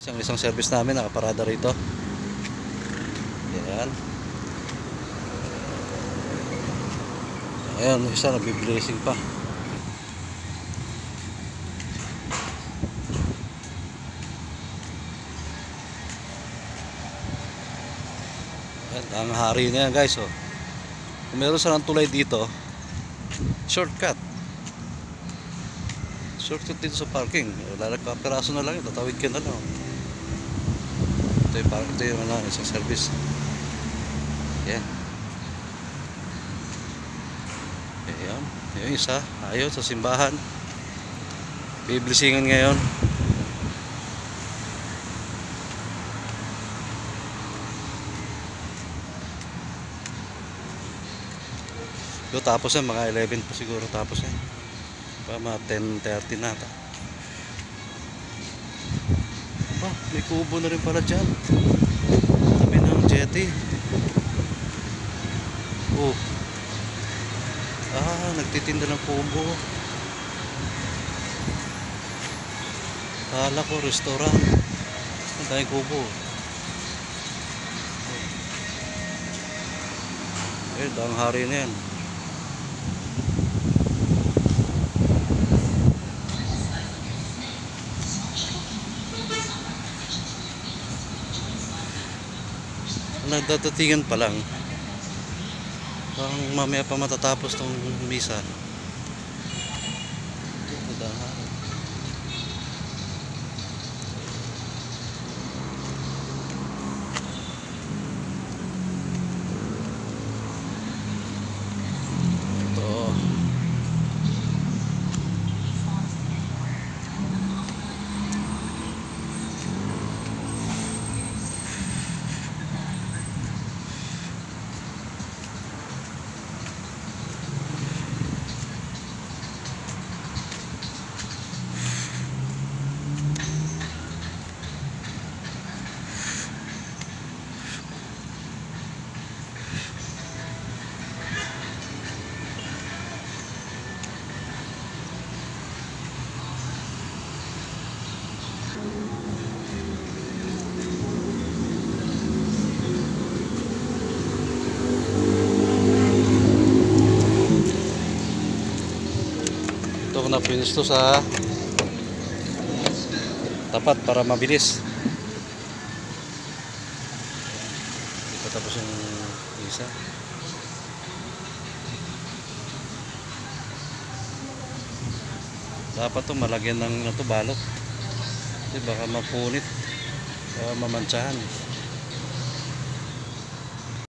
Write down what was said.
Isang service namin nakaparada rito. Yan. Ayan, isa nagbi-blessing pa. Ayan, ang hari na yan guys. Oh. Kung meron silang tulay dito, shortcut dito sa parking. Lalagpapiraso na lang, tatawid ka na lang. Ito yung isang service. Yan. Ayan. Yung isa ayaw sa simbahan, biblisingan ngayon. Tapos yan, mga 11 po siguro tapos yan. Mga 10:30 na ata. May kubo na rin pala dyan. Tabi ng jetty. Nagtitinda ng kubo. Kala ko restaurant. Ang daming kubo. Ang hari na yan. Nagdadatingan pa lang. Parang mamaya pa matatapos tong misa. Ito na finish to sa tapat para mabilis. Ito tapos yung isa. Dapat to malagyan ng balot. Kasi baka mapunit, baka mamantsahan.